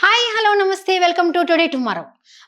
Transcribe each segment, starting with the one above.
Hi hello నమస్తే welcome to today tomorrow.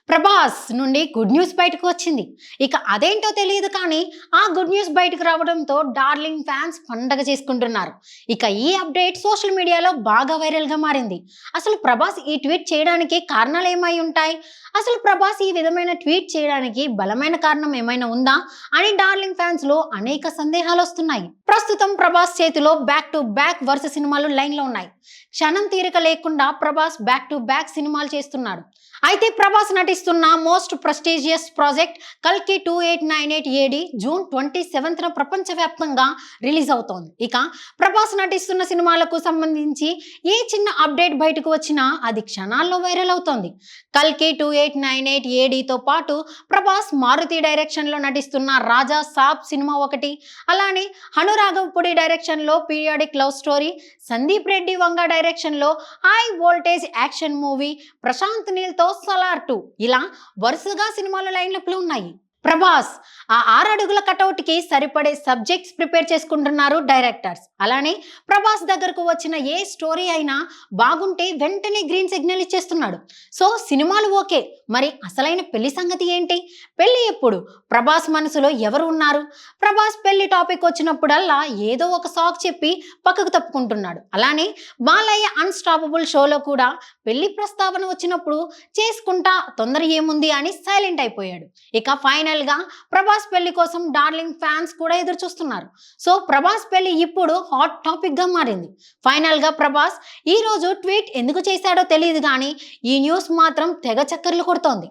Prabhas నుండి good news బయటకు వచ్చింది. ఇక అదేంటో తెలియదు కానీ ఆ గుడ్ న్యూస్ బయటకు రావడంతో డార్లింగ్ ఫ్యాన్స్ పండగ చేసుకుంటున్నారు. ఇక ఈ అప్డేట్ సోషల్ మీడియాలో బాగా వైరల్గా మారింది. అసలు ప్రభాస్ ఈ ట్వీట్ చేయడానికి కారణాలు ఏమై ఉంటాయి? అసలు ప్రభాస్ ఈ విధమైన ట్వీట్ చేయడానికి బలమైన కారణం ఏమైనా ఉందా అని డార్లింగ్ ఫ్యాన్స్ లో అనేక సందేహాలు వస్తున్నాయి. ప్రస్తుతం ప్రభాస్ చేతిలో బ్యాక్ టు బ్యాక్ వరుస సినిమాలు లైన్ లో ఉన్నాయి. క్షణం తీరిక లేకుండా ప్రభాస్ బ్యాక్ టు బ్యాక్ సినిమాలు చేస్తున్నాడు. అయితే ప్రభాస్ నటిస్తున్న మోస్ట్ ప్రెస్టీజియస్ ప్రాజెక్ట్ కల్కి 2898 ఏడి జూన్ 27న ప్రపంచవ్యాప్తంగా రిలీజ్ అవుతోంది. ఇక ప్రభాస్ నటిస్తున్న సినిమాలకు సంబంధించి ఏ చిన్న అప్డేట్ బయటకు వచ్చినా అది క్షణాల్లో వైరల్ అవుతోంది. కల్కి 2898 ఏడితో పాటు ప్రభాస్ మారుతి డైరెక్షన్ లో నటిస్తున్న రాజా సాబ్ సినిమా ఒకటి, అలానే హనురాఘవపుడి డైరెక్షన్ లో periodic love story, Sandeep Reddy Vanga direction లో high voltage action movie, Prashanth Neel తో సలార్ 2 ఇలా వరుసగా సినిమాల లైన్అప్ లో ఉన్నాయి. ప్రభాస్ ఆ 6 అడుగుల కటౌట్ కి సరిపడే సబ్జెక్ట్స్ ప్రిపేర్ చేసుకుంటున్నారు డైరెక్టర్స్. అలానే ప్రభాస్ దగ్గరకు వచ్చిన ఏ స్టోరీ అయినా బాగుంటే వెంటనే గ్రీన్ సిగ్నల్ ఇచ్చేస్తున్నాడు. సో సినిమాలు ఓకే, మరి అసలైన పెళ్లి సంగతి ఏంటి? పెళ్లి ఎప్పుడు? ప్రభాస్ మనసులో ఎవరు ఉన్నారు? ప్రభాస్ పెళ్లి టాపిక్ వచ్చినప్పుడల్లా ఏదో ఒక సాక్ చెప్పి పక్కకు తప్పుకుంటున్నాడు. అలానే బాలయ్య అన్స్టాపబుల్ షోలో కూడా పెళ్లి ప్రస్తావన వచ్చినప్పుడు చేసుకుంటా తొందర ఏముంది అని సైలెంట్ అయిపోయాడు. ఇక ఫైనల్ గా ప్రభాస్ పెళ్లి కోసం డార్లింగ్ ఫ్యాన్స్ కూడా ఎదురు చూస్తున్నారు. సో ప్రభాస్ పెళ్లి ఇప్పుడు హాట్ టాపిక్ గా మారింది. ఫైనల్ గా ప్రభాస్ ఈ రోజు ట్వీట్ ఎందుకు చేశాడో తెలియదు కానీ ఈ న్యూస్ మాత్రం తెగ చక్కర్లు కొడుతోంది.